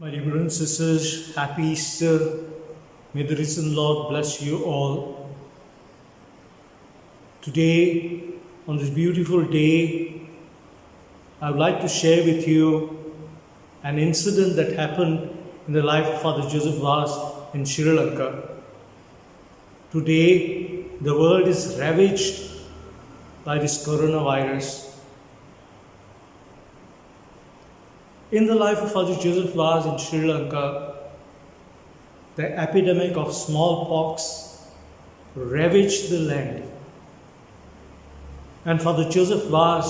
My dear brothers and sisters, happy Easter. May the risen Lord bless you all. Today, on this beautiful day, I would like to share with you an incident that happened in the life of Father Joseph Vaz in Sri Lanka. Today, the world is ravaged by this coronavirus. In the life of Father Joseph Vaz in Sri Lanka, the epidemic of smallpox ravaged the land. And Father Joseph Vaz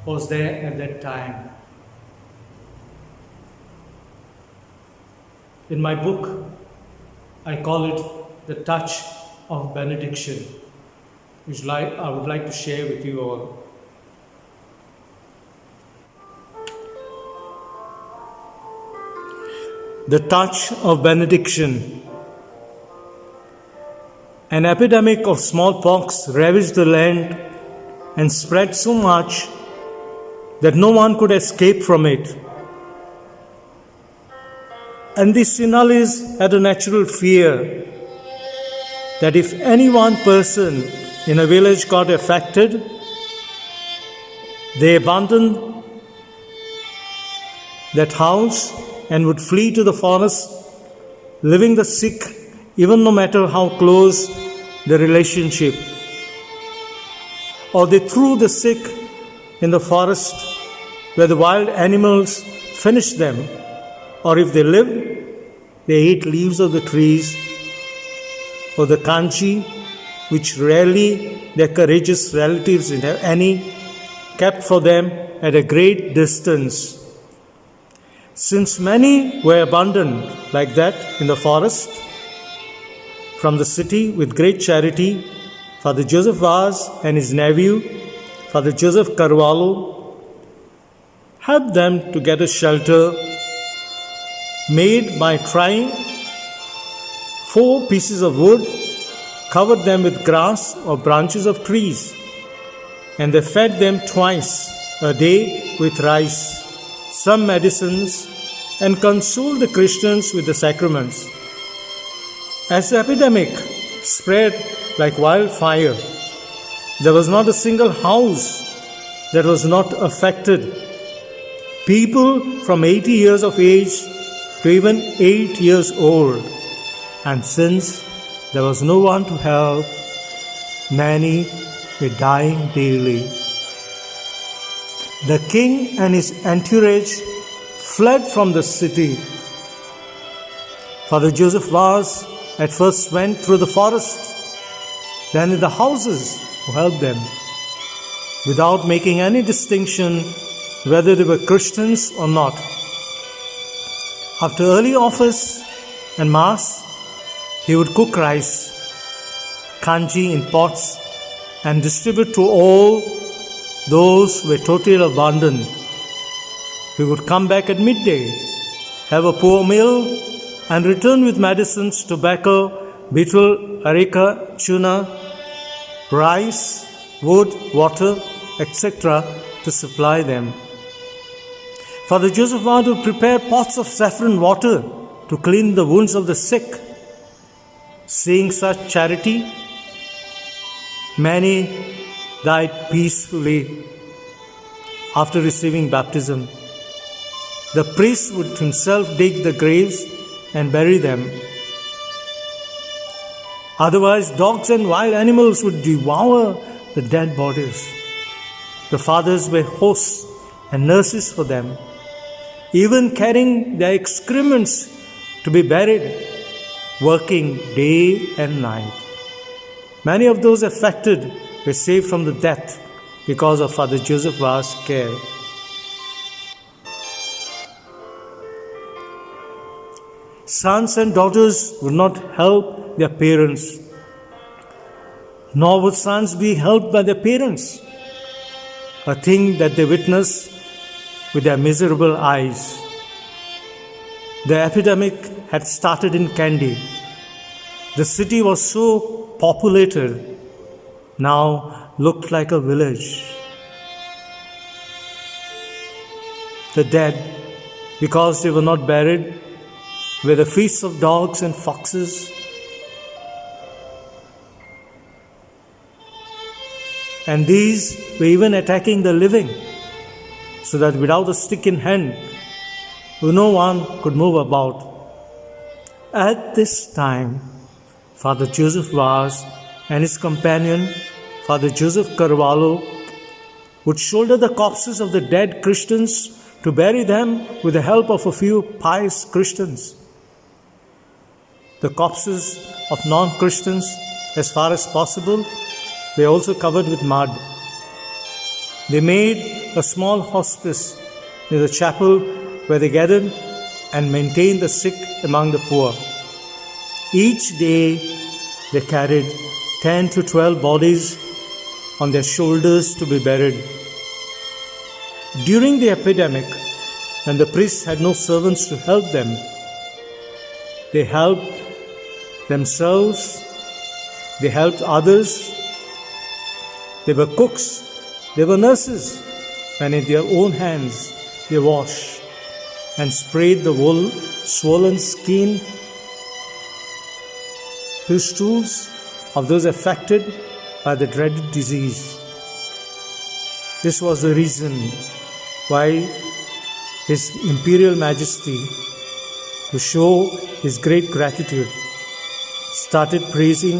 was there at that time. In my book, I call it The Touch of Benediction, which I would like to share with you all. The touch of benediction. An epidemic of smallpox ravaged the land and spread so much that no one could escape from it. And the Sinhalese had a natural fear that if any one person in a village got affected, they abandoned that house and would flee to the forest, leaving the sick, even no matter how close the relationship. Or they threw the sick in the forest where the wild animals finished them. Or if they lived, they ate leaves of the trees or the kanchi, which rarely their courageous relatives, if any, kept for them at a great distance. Since many were abandoned like that in the forest, from the city with great charity, Father Joseph Vaz and his nephew, Father Joseph Carvalho, helped them to get a shelter made by trying 4 pieces of wood, covered them with grass or branches of trees, and they fed them twice a day with rice, some medicines, and consoled the Christians with the sacraments. As the epidemic spread like wildfire, there was not a single house that was not affected. People from 80 years of age to even 8 years old. And since there was no one to help, many were dying daily. The king and his entourage fled from the city. Father Joseph Vaz at first went through the forest, then in the houses who helped them, without making any distinction whether they were Christians or not. After early office and mass, he would cook rice, kanji in pots, and distribute to all those who were totally abandoned. He would come back at midday, have a poor meal, and return with medicines, tobacco, betel, areca, tuna, rice, wood, water, etc. to supply them. Father Joseph Vaz would prepare pots of saffron water to clean the wounds of the sick. Seeing such charity, many died peacefully after receiving baptism. The priest would himself dig the graves and bury them. Otherwise, dogs and wild animals would devour the dead bodies. The fathers were hosts and nurses for them, even carrying their excrements to be buried, working day and night. Many of those affected were saved from the death because of Father Joseph Vaz's care. Sons and daughters would not help their parents, nor would sons be helped by their parents, a thing that they witness with their miserable eyes. The epidemic had started in Kandy. The city was so populated, now looked like a village. The dead, because they were not buried, were the feasts of dogs and foxes. And these were even attacking the living, so that without a stick in hand, no one could move about. At this time, Father Joseph Vaz and his companion, Father Joseph Carvalho, would shoulder the corpses of the dead Christians to bury them with the help of a few pious Christians. The corpses of non-Christians, as far as possible, were also covered with mud. They made a small hospice near the chapel where they gathered and maintained the sick among the poor. Each day they carried 10 to 12 bodies on their shoulders to be buried. During the epidemic, when the priests had no servants to help them, they helped themselves, they helped others. They were cooks, they were nurses, and in their own hands they washed and sprayed the swollen skin, pustules of those affected by the dreaded disease. This was the reason why His Imperial Majesty, to show his great gratitude, started praising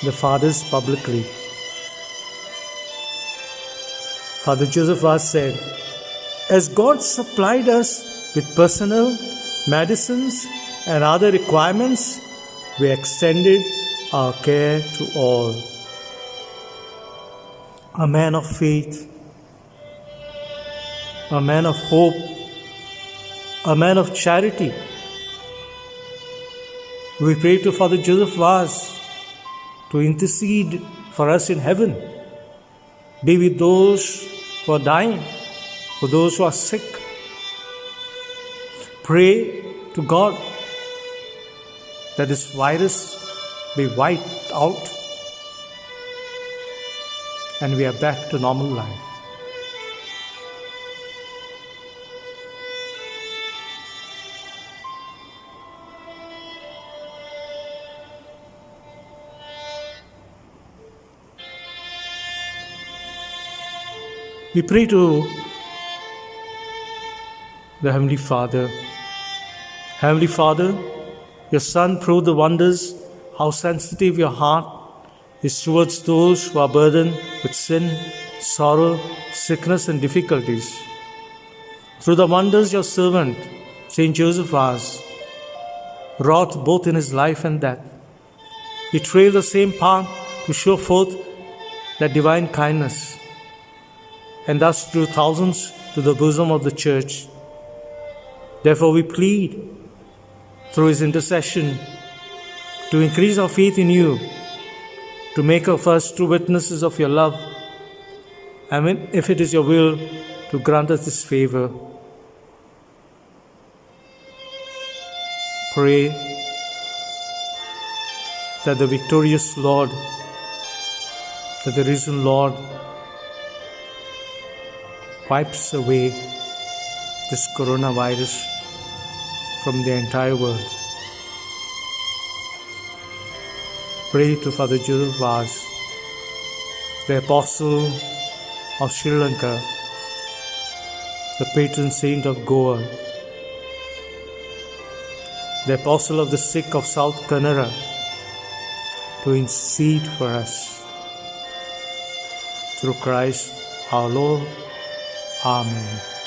the fathers publicly. Father Joseph Vaz said, "As God supplied us with personnel, medicines, and other requirements, we extended our care to all." A man of faith, a man of hope, a man of charity. We pray to Father Joseph Vaz to intercede for us in heaven. Be with those who are dying, for those who are sick. Pray to God that this virus be wiped out and we are back to normal life. We pray to the Heavenly Father. Heavenly Father, your Son proved the wonders, how sensitive your heart is towards those who are burdened with sin, sorrow, sickness and difficulties. Through the wonders your servant, Saint Joseph Vaz, wrought both in his life and death. He trailed the same path to show forth that divine kindness, and thus drew thousands to the bosom of the Church. Therefore we plead, through his intercession, to increase our faith in you, to make of us true witnesses of your love, and if it is your will, to grant us this favor. Pray that the victorious Lord, that the risen Lord, wipes away this coronavirus from the entire world. Pray to Father Joseph Vaz, the Apostle of Sri Lanka, the patron saint of Goa, the Apostle of the sick of South Kannada, to intercede for us. Through Christ our Lord. Amen.